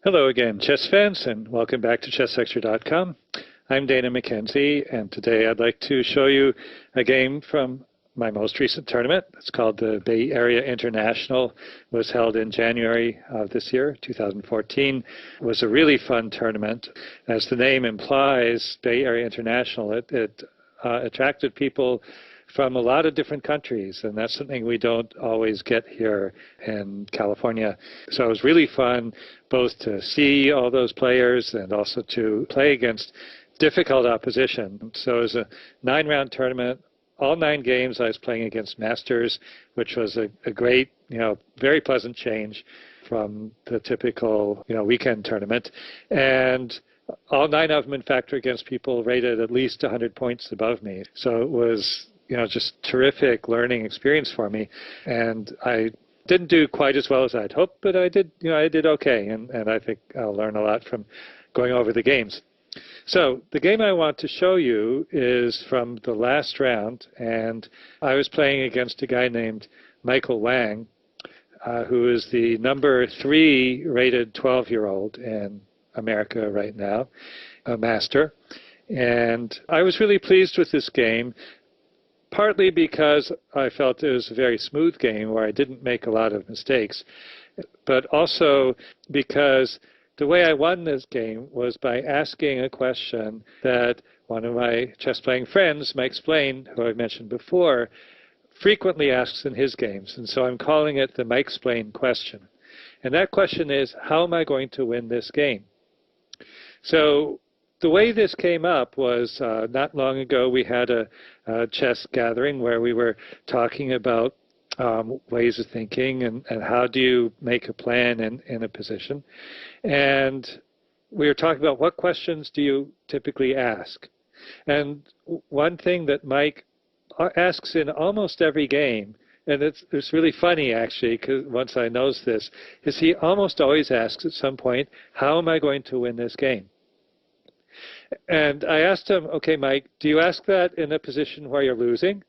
Hello again, chess fans, and welcome back to chessextra.com. I'm Dana Mackenzie, and today I'd like to show you a game from my most recent tournament. It's called the Bay Area International. It was held in January of this year, 2014. It was a really fun tournament. As the name implies, Bay Area International, it attracted people from a lot of different countries, and that's something we don't always get here in California. So it was really fun both to see all those players and also to play against difficult opposition. So it was a 9-round tournament. All 9 games I was playing against masters, which was a great, very pleasant change from the typical, weekend tournament. And all 9 of them, in fact, were against people rated at least 100 points above me. So it was just terrific learning experience for me. And I didn't do quite as well as I'd hoped, but I did okay. And I think I'll learn a lot from going over the games. So the game I want to show you is from the last round. And I was playing against a guy named Wang, who is the number 3 rated 12-year-old in America right now, a master. And I was really pleased with this game, partly because I felt it was a very smooth game where I didn't make a lot of mistakes, but also because the way I won this game was by asking a question that one of my chess-playing friends, Mike Splane, who I mentioned before, frequently asks in his games. And so I'm calling it the Mike Splane question. And that question is, how am I going to win this game? So the way this came up was not long ago we had a chess gathering where we were talking about ways of thinking and how do you make a plan in a position. And we were talking about what questions do you typically ask. And one thing that Mike asks in almost every game, and it's really funny actually, because once I noticed this, is he almost always asks at some point, how am I going to win this game? And I asked him, okay, Mike, do you ask that in a position where you're losing?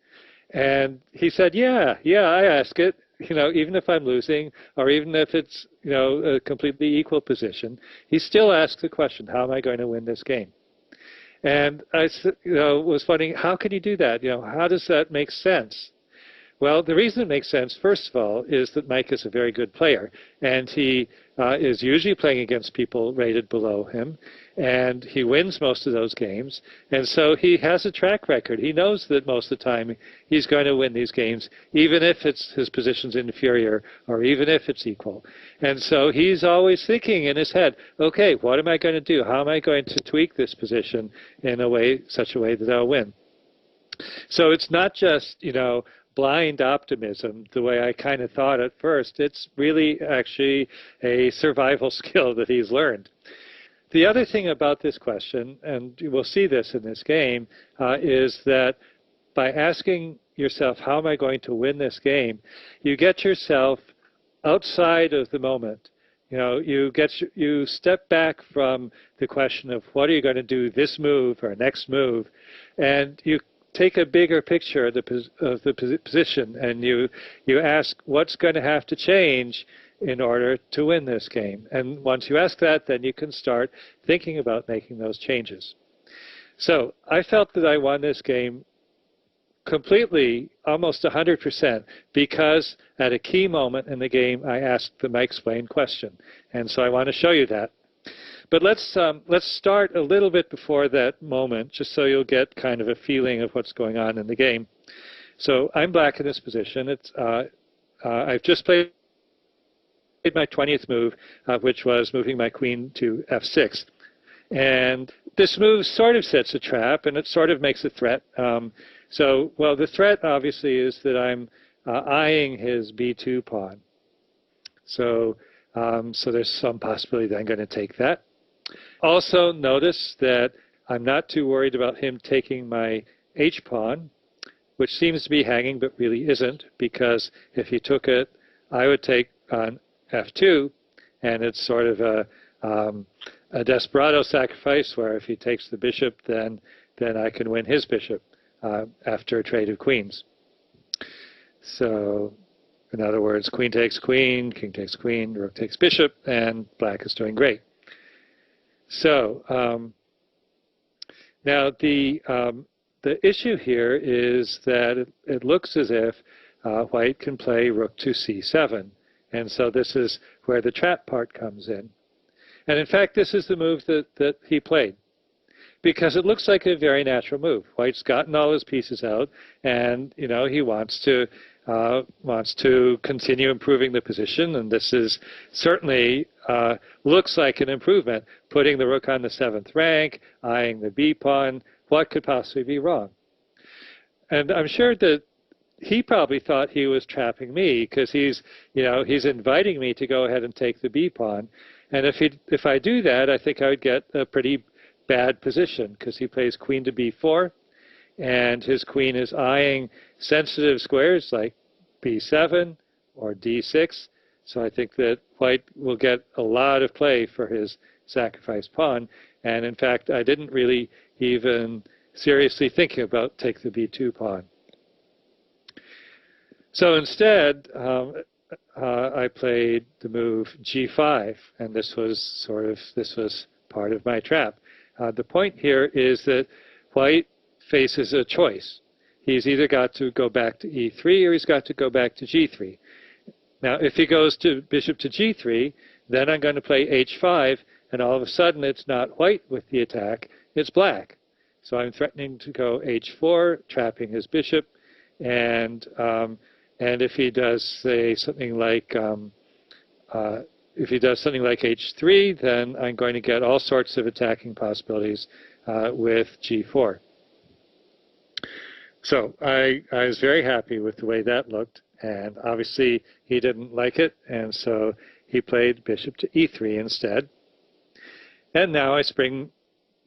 And he said, yeah, I ask it, even if I'm losing, or even if it's, a completely equal position, he still asks the question, how am I going to win this game? And I was wondering, how can you do that? How does that make sense? Well, the reason it makes sense, first of all, is that Mike is a very good player, and he is usually playing against people rated below him, and he wins most of those games, and so he has a track record. He knows that most of the time he's going to win these games, even if his position's inferior or even if it's equal. And so he's always thinking in his head, okay, what am I going to do? How am I going to tweak this position in such a way that I'll win? So it's not just, blind optimism, the way I kind of thought at first. It's really actually a survival skill that he's learned. The other thing about this question, and you will see this in this game, is that by asking yourself, how am I going to win this game, you get yourself outside of the moment. You step back from the question of what are you going to do this move or next move, and you take a bigger picture of the position, and you ask what's going to have to change in order to win this game. And once you ask that, then you can start thinking about making those changes. So I felt that I won this game completely, almost 100%, because at a key moment in the game, I asked the Mike Splane question. And so I want to show you that. But let's start a little bit before that moment, just so you'll get kind of a feeling of what's going on in the game. So I'm black in this position. I've just played my 20th move, which was moving my queen to f6. And this move sort of sets a trap, and it sort of makes a threat. The threat, obviously, is that I'm eyeing his b2 pawn. So there's some possibility that I'm going to take that. Also notice that I'm not too worried about him taking my h-pawn, which seems to be hanging but really isn't, because if he took it, I would take on f2, and it's sort of a desperado sacrifice where if he takes the bishop, then I can win his bishop after a trade of queens. So In other words, queen takes queen, king takes queen, rook takes bishop, and black is doing great. So now the issue here is that it looks as if white can play rook to c7. And so this is where the trap part comes in. And in fact, this is the move that he played, because it looks like a very natural move. White's gotten all his pieces out, and he wants to continue improving the position, and this is certainly looks like an improvement, putting the rook on the 7th rank, eyeing the b pawn. What could possibly be wrong? And I'm sure that he probably thought he was trapping me, because he's inviting me to go ahead and take the b pawn, and if I do that, I think I would get a pretty bad position, because he plays queen to b4, and his queen is eyeing sensitive squares like b7 or d6. So I think that white will get a lot of play for his sacrificed pawn. And in fact, I didn't really even seriously think about take the b2 pawn. So instead, I played the move g5, and this was part of my trap. The point here is that white faces a choice. He's either got to go back to e3 or he's got to go back to g3. Now, if he goes to bishop to g3, then I'm going to play h5, and all of a sudden it's not white with the attack, it's black. So I'm threatening to go h4, trapping his bishop, and if he does say something like h3, then I'm going to get all sorts of attacking possibilities with g4. So I was very happy with the way that looked, and obviously he didn't like it, and so he played bishop to e3 instead. And now I spring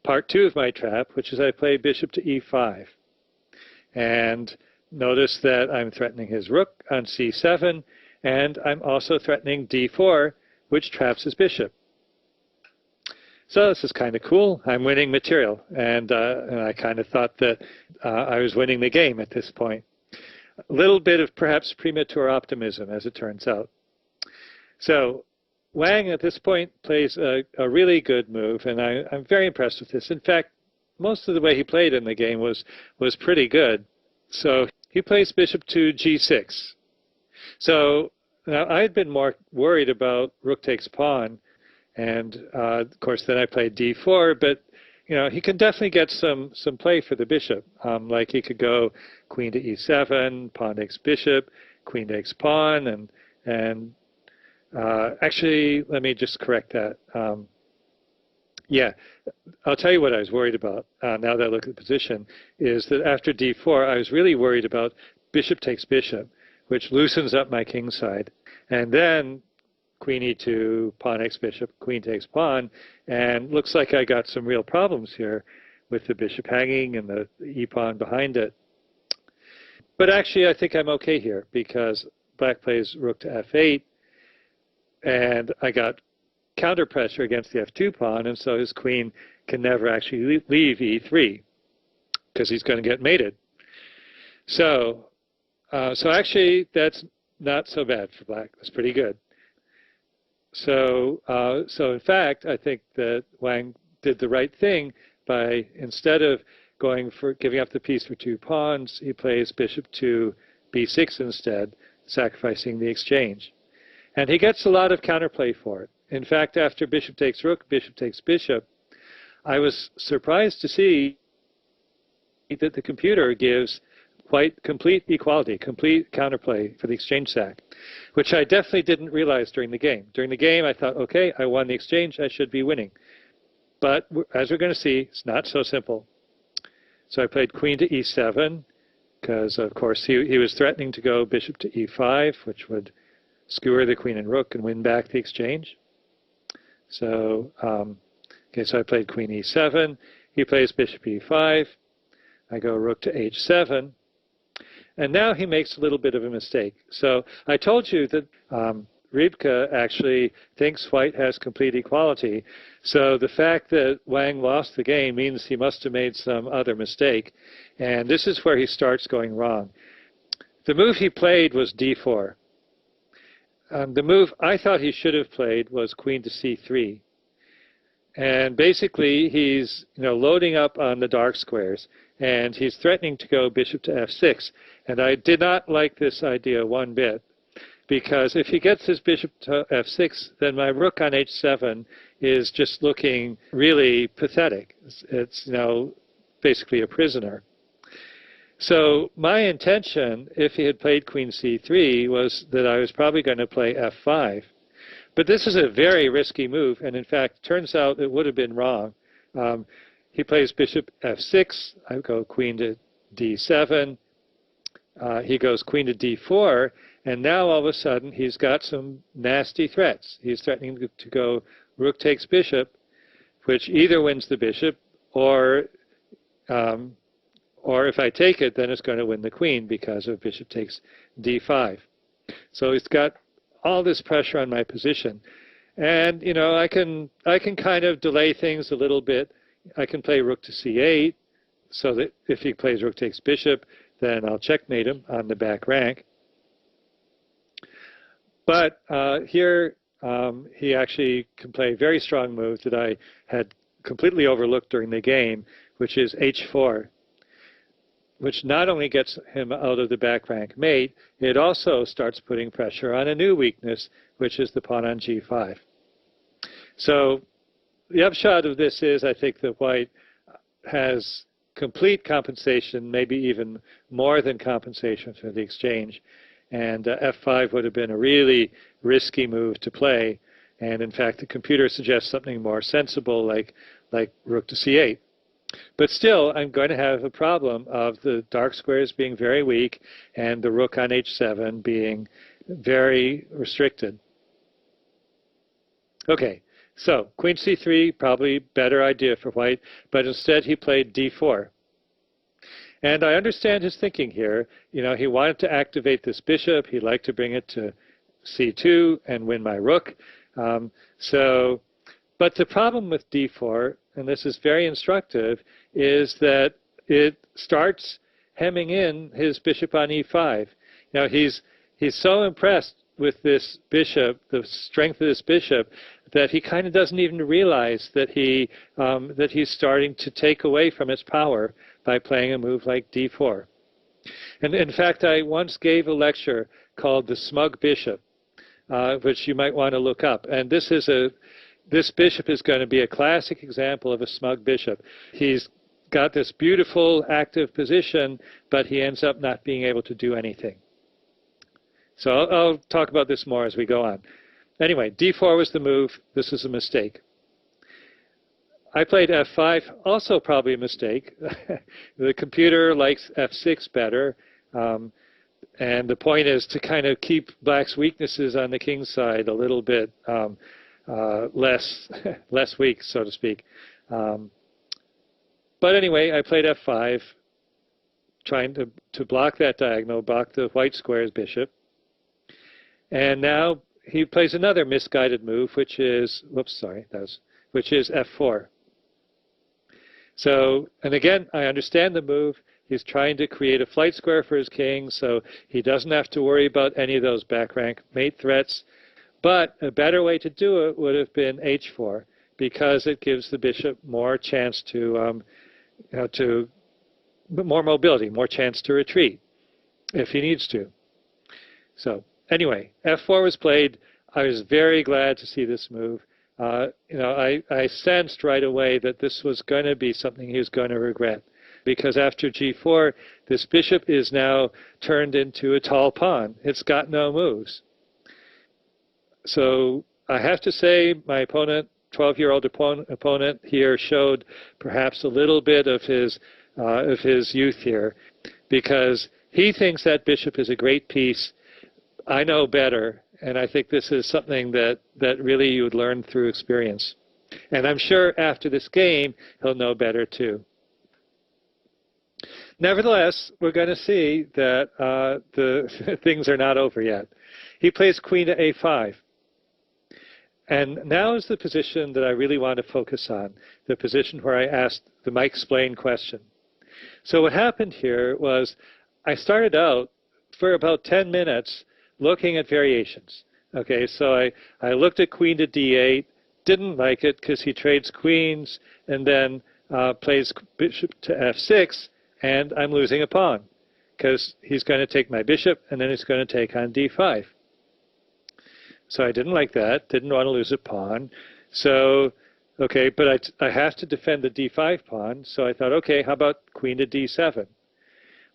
part 2 of my trap, which is I play bishop to e5. And notice that I'm threatening his rook on c7, and I'm also threatening d4, which traps his bishop. So this is kind of cool. I'm winning material, and I kind of thought that I was winning the game at this point. A little bit of perhaps premature optimism, as it turns out. So Wang at this point plays a really good move, and I'm very impressed with this. In fact, most of the way he played in the game was pretty good. So he plays bishop to g6. So now I had been more worried about rook takes pawn, and of course then I played d4, but he can definitely get some play for the bishop. Like he could go queen to e7, pawn takes bishop, queen takes pawn, and actually let me just correct that. Yeah, I'll tell you what I was worried about now that I look at the position, is that after d4 I was really worried about bishop takes bishop, which loosens up my king side, and then queen e2, pawn takes bishop, queen takes pawn, and looks like I got some real problems here with the bishop hanging and the e-pawn behind it. But actually I think I'm okay here, because black plays rook to f8, and I got counter pressure against the f2 pawn, and so his queen can never actually leave e3, because he's going to get mated. So actually that's not so bad for black. That's pretty good. So in fact, I think that Wang did the right thing by, instead of going for giving up the piece for 2 pawns, he plays bishop to b6 instead, sacrificing the exchange. And he gets a lot of counterplay for it. In fact, after bishop takes rook, bishop takes bishop, I was surprised to see that the computer gives white complete equality, complete counterplay for the exchange sack, which I definitely didn't realize during the game. During the game, I thought, okay, I won the exchange, I should be winning. But as we're going to see, it's not so simple. So I played queen to e7, because, of course, he was threatening to go bishop to e5, which would skewer the queen and rook and win back the exchange. So, so I played queen e7. He plays bishop e5. I go rook to h7. And now he makes a little bit of a mistake. So I told you that Rybka actually thinks white has complete equality. So the fact that Wang lost the game means he must have made some other mistake. And this is where he starts going wrong. The move he played was d4. the move I thought he should have played was queen to c3. And basically, he's loading up on the dark squares, and he's threatening to go bishop to f6. And I did not like this idea one bit, because if he gets his bishop to f6, then my rook on h7 is just looking really pathetic. It's basically a prisoner. So my intention, if he had played queen c3, was that I was probably going to play f5. But this is a very risky move, and in fact, turns out it would have been wrong. He plays bishop f6, I go queen to d7, he goes queen to d4, and now all of a sudden he's got some nasty threats. He's threatening to go rook takes bishop, which either wins the bishop, or if I take it, then it's going to win the queen because of bishop takes d5. So he's got all this pressure on my position. And, I can kind of delay things a little bit. I can play rook to c8, so that if he plays rook takes bishop, then I'll checkmate him on the back rank. But here, he actually can play a very strong move that I had completely overlooked during the game, which is h4, which not only gets him out of the back rank mate, it also starts putting pressure on a new weakness, which is the pawn on g5. So the upshot of this is, I think that white has complete compensation, maybe even more than compensation for the exchange. And f5 would have been a really risky move to play. And in fact, the computer suggests something more sensible, like rook to c8. But still, I'm going to have a problem of the dark squares being very weak and the rook on h7 being very restricted. Okay, so queen c3, probably better idea for white, but instead he played d4. And I understand his thinking here. He wanted to activate this bishop. He'd like to bring it to c2 and win my rook. But the problem with d4, and this is very instructive, is that it starts hemming in his bishop on e5. Now he's so impressed with this bishop, the strength of this bishop, that he kind of doesn't even realize that he's starting to take away from its power by playing a move like d4. And in fact, I once gave a lecture called The Smug Bishop, which you might want to look up. And this bishop is going to be a classic example of a smug bishop. He's got this beautiful active position, but he ends up not being able to do anything. So I'll talk about this more as we go on. Anyway, d4 was the move. This is a mistake. I played f5, also probably a mistake. The computer likes f6 better. And the point is to kind of keep black's weaknesses on the king's side a little bit less weak, so to speak. But anyway, I played f5, trying to block that diagonal, block the white square's bishop. And now he plays another misguided move, which is, which is f4. So, and again, I understand the move. He's trying to create a flight square for his king, so he doesn't have to worry about any of those back rank mate threats. But a better way to do it would have been h4, because it gives the bishop more chance to more mobility, more chance to retreat if he needs to. So anyway, f4 was played. I was very glad to see this move. I sensed right away that this was going to be something he was going to regret, because after g4, this bishop is now turned into a tall pawn. It's got no moves. So I have to say my opponent, 12-year-old opponent here, showed perhaps a little bit of his youth here, because he thinks that bishop is a great piece. I know better, and I think this is something that really you would learn through experience. And I'm sure after this game, he'll know better too. Nevertheless, we're going to see that the things are not over yet. He plays queen to a5. And now is the position that I really want to focus on, the position where I asked the Mike Splane question. So what happened here was I started out for about 10 minutes looking at variations. Okay, so I looked at queen to d8, didn't like it because he trades queens and then plays bishop to f6, and I'm losing a pawn because he's going to take my bishop and then he's going to take on d5. So I didn't like that, didn't want to lose a pawn. So, okay, but I have to defend the d5 pawn, so I thought, okay, how about queen to d7?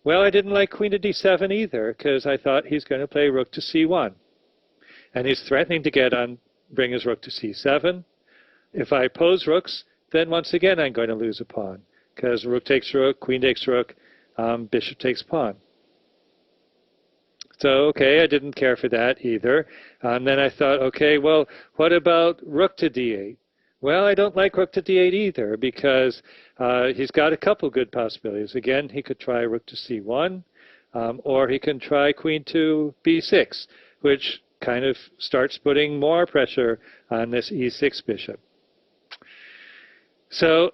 Well, I didn't like queen to d7 either because I thought he's going to play rook to c1. And he's threatening to bring his rook to c7. If I pose rooks, then once again I'm going to lose a pawn because rook takes rook, queen takes rook, bishop takes pawn. So, okay, I didn't care for that either. Then I thought, okay, well, what about rook to d8? Well, I don't like rook to d8 either because he's got a couple good possibilities. Again, he could try rook to c1, or he can try queen to b6, which kind of starts putting more pressure on this e6 bishop. So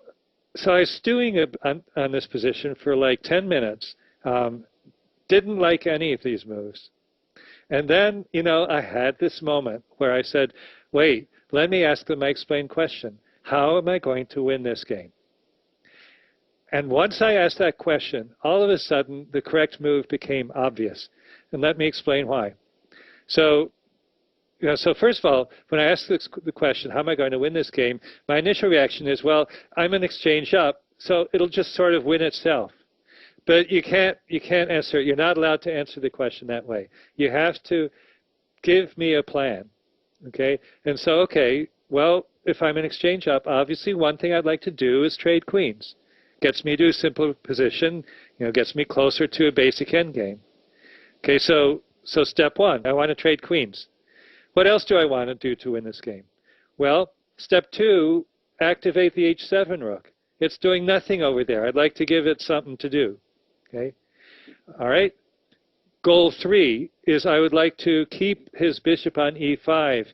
I was stewing on this position for like 10 minutes. Didn't like any of these moves. And then, you know, I had this moment where I said, wait, let me ask the Mike Splane question. How am I going to win this game? And once I asked that question, all of a sudden, the correct move became obvious. And let me explain why. So, you know, so first of all, when I ask the question, how am I going to win this game, my initial reaction is, well, I'm an exchange up, so it'll just sort of win itself. But you can't answer it. You're not allowed to answer the question that way. You have to give me a plan, okay? And so, okay, well, if I'm an exchange up, obviously one thing I'd like to do is trade queens. Gets me to a simple position, you know, gets me closer to a basic endgame. Okay, so step one, I want to trade queens. What else do I want to do to win this game? Well, step two, activate the h7 rook. It's doing nothing over there. I'd like to give it something to do. Okay? All right? Goal three is I would like to keep his bishop on e5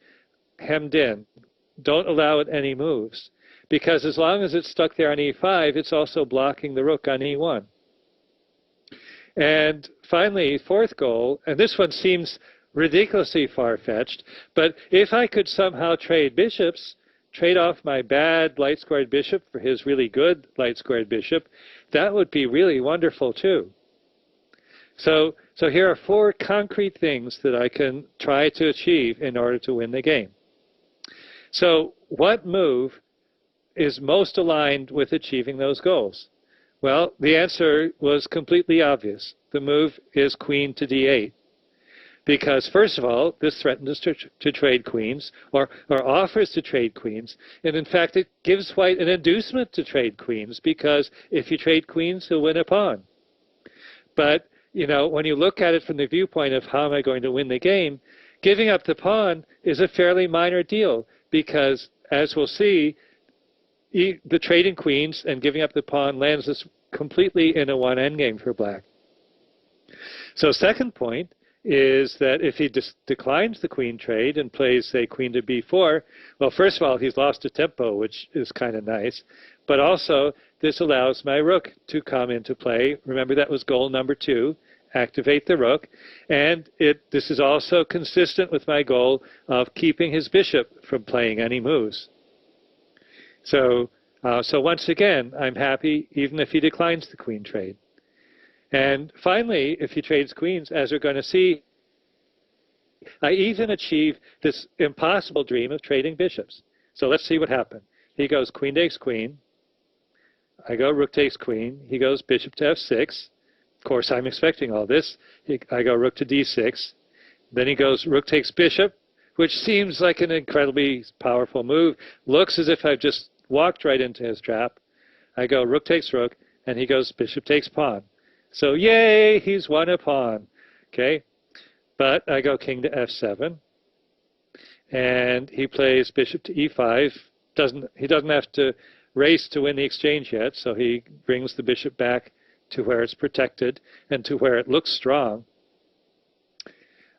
hemmed in. Don't allow it any moves. Because as long as it's stuck there on e5, it's also blocking the rook on e1. And finally, fourth goal, and this one seems ridiculously far-fetched, but if I could somehow trade bishops, trade off my bad light-squared bishop for his really good light-squared bishop, that would be really wonderful too. So here are four concrete things that I can try to achieve in order to win the game. So what move is most aligned with achieving those goals? Well, the answer was completely obvious. The move is queen to d8. Because, first of all, this threatens to trade queens, or offers to trade queens. And in fact, it gives white an inducement to trade queens, because if you trade queens, he'll win a pawn. But, you know, when you look at it from the viewpoint of how am I going to win the game, giving up the pawn is a fairly minor deal, because, as we'll see, the trading queens and giving up the pawn lands us completely in a one endgame for black. So second point is that if he declines the queen trade and plays, say, queen to b4, well, first of all, he's lost a tempo, which is kind of nice. But also, this allows my rook to come into play. Remember, that was goal number 2, activate the rook. And this is also consistent with my goal of keeping his bishop from playing any moves. So once again, I'm happy even if he declines the queen trade. And finally, if he trades queens, as we're going to see, I even achieve this impossible dream of trading bishops. So let's see what happened. He goes queen takes queen. I go rook takes queen. He goes bishop to f6. Of course, I'm expecting all this. I go rook to d6. Then he goes rook takes bishop, which seems like an incredibly powerful move. Looks as if I've just walked right into his trap. I go rook takes rook, and he goes bishop takes pawn. So yay, he's won a pawn, okay? But I go king to f7, and he plays bishop to e5. He doesn't have to race to win the exchange yet, so he brings the bishop back to where it's protected and to where it looks strong.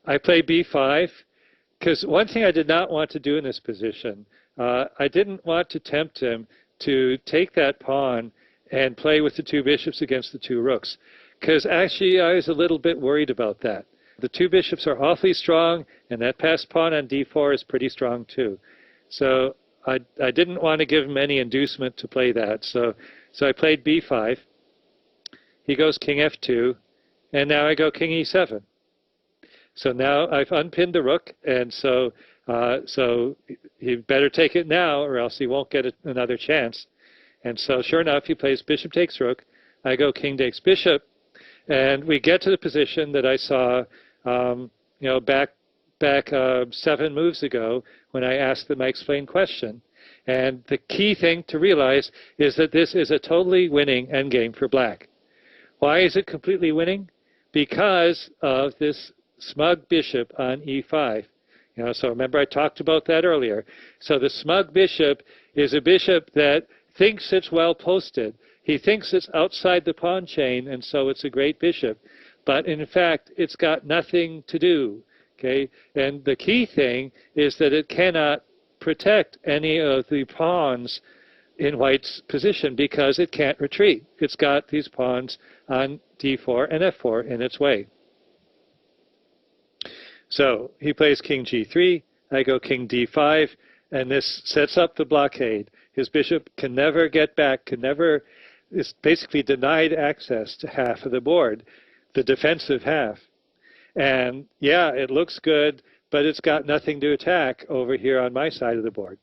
I play b5, because one thing I did not want to do in this position, I didn't want to tempt him to take that pawn and play with the two bishops against the two rooks. Because actually, I was a little bit worried about that. The two bishops are awfully strong, and that passed pawn on d4 is pretty strong too. So I didn't want to give him any inducement to play that. So I played b5. He goes king f2, and now I go king e7. So now I've unpinned the rook, and so he better take it now, or else he won't get another chance. And so sure enough, he plays bishop takes rook. I go king takes bishop, and we get to the position that I saw, back 7 moves ago when I asked the Mike Splane question. And the key thing to realize is that this is a totally winning endgame for black. Why is it completely winning? Because of this smug bishop on e5. So remember I talked about that earlier. So the smug bishop is a bishop that thinks it's well posted. He thinks it's outside the pawn chain, and so it's a great bishop. But in fact, it's got nothing to do. Okay? And the key thing is that it cannot protect any of the pawns in white's position because it can't retreat. It's got these pawns on d4 and f4 in its way. So he plays king g3, I go king d5, and this sets up the blockade. His bishop can never get back, is basically denied access to half of the board, the defensive half. And yeah, it looks good, but it's got nothing to attack over here on my side of the board.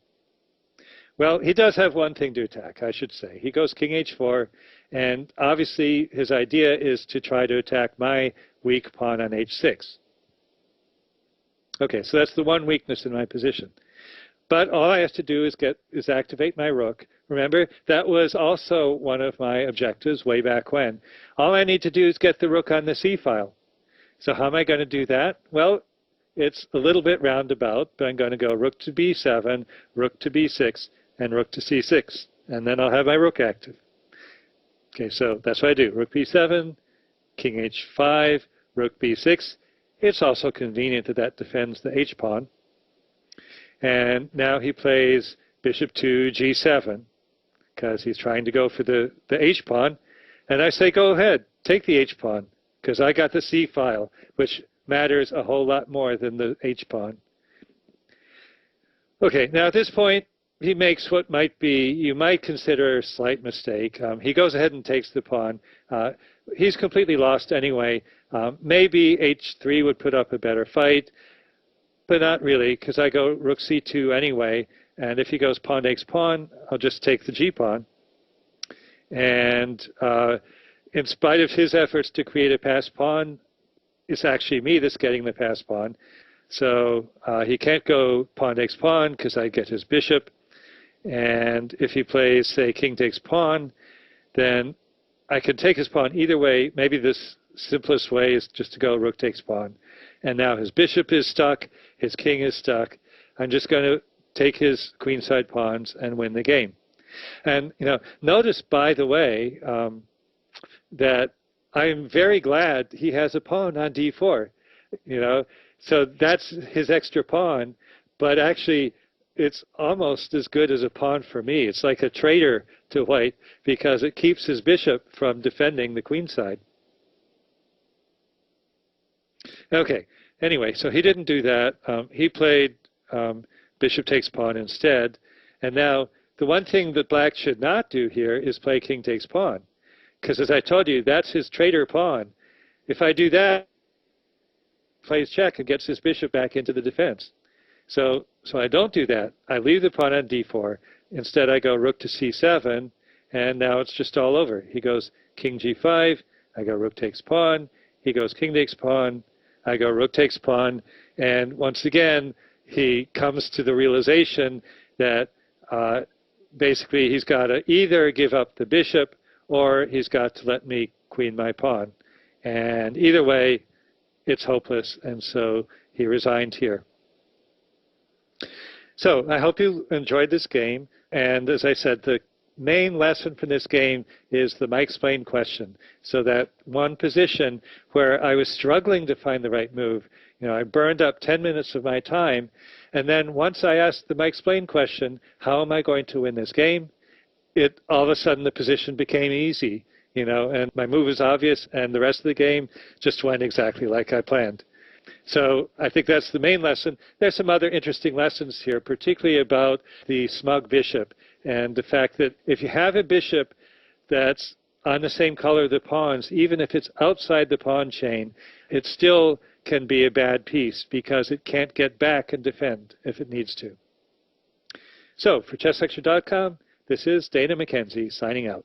Well, he does have one thing to attack, I should say. He goes king h4, and obviously his idea is to try to attack my weak pawn on h6. Okay, so that's the one weakness in my position. But all I have to do is activate my rook. Remember, that was also one of my objectives way back when. All I need to do is get the rook on the c file. So how am I going to do that? Well, it's a little bit roundabout, but I'm going to go rook to b7, rook to b6, and rook to c6. And then I'll have my rook active. Okay, so that's what I do. Rook b7, king h5, rook b6. It's also convenient that that defends the h-pawn. And now he plays bishop to g7, because he's trying to go for the h-pawn. And I say, go ahead, take the h-pawn, because I got the c file, which matters a whole lot more than the h-pawn. Okay, now at this point, he makes what might be, you might consider a slight mistake. He goes ahead and takes the pawn. He's completely lost anyway. Maybe h3 would put up a better fight, but not really, because I go rook c2 anyway, and if he goes pawn takes pawn, I'll just take the g-pawn. And in spite of his efforts to create a passed pawn, it's actually me that's getting the passed pawn. So he can't go pawn takes pawn because I get his bishop. And if he plays, say, king takes pawn, then I can take his pawn either way. Maybe this simplest way is just to go rook takes pawn. And now his bishop is stuck, his king is stuck. I'm just going to take his queenside pawns and win the game. And notice, by the way, that I'm very glad he has a pawn on d4. So that's his extra pawn, but actually it's almost as good as a pawn for me. It's like a traitor to white because it keeps his bishop from defending the queenside. Okay, anyway, so he didn't do that. He played bishop takes pawn instead. And now the one thing that black should not do here is play king takes pawn. Because as I told you, that's his traitor pawn. If I do that, he plays check and gets his bishop back into the defense. So I don't do that. I leave the pawn on d4. Instead, I go rook to c7, and now it's just all over. He goes king g5, I go rook takes pawn. He goes king takes pawn, I go rook takes pawn. And once again, he comes to the realization that basically he's got to either give up the bishop or he's got to let me queen my pawn. And either way, it's hopeless, and so he resigned here. So I hope you enjoyed this game, and as I said, the main lesson from this game is the Mike Splane question. So that one position where I was struggling to find the right move, I burned up 10 minutes of my time, and then once I asked the Mike Splane question, how am I going to win this game? All of a sudden the position became easy, and my move was obvious, and the rest of the game just went exactly like I planned. So I think that's the main lesson. There's some other interesting lessons here, particularly about the smug bishop and the fact that if you have a bishop that's on the same color of the pawns, even if it's outside the pawn chain, it still can be a bad piece because it can't get back and defend if it needs to. So for ChessLecture.com, this is Dana Mackenzie signing out.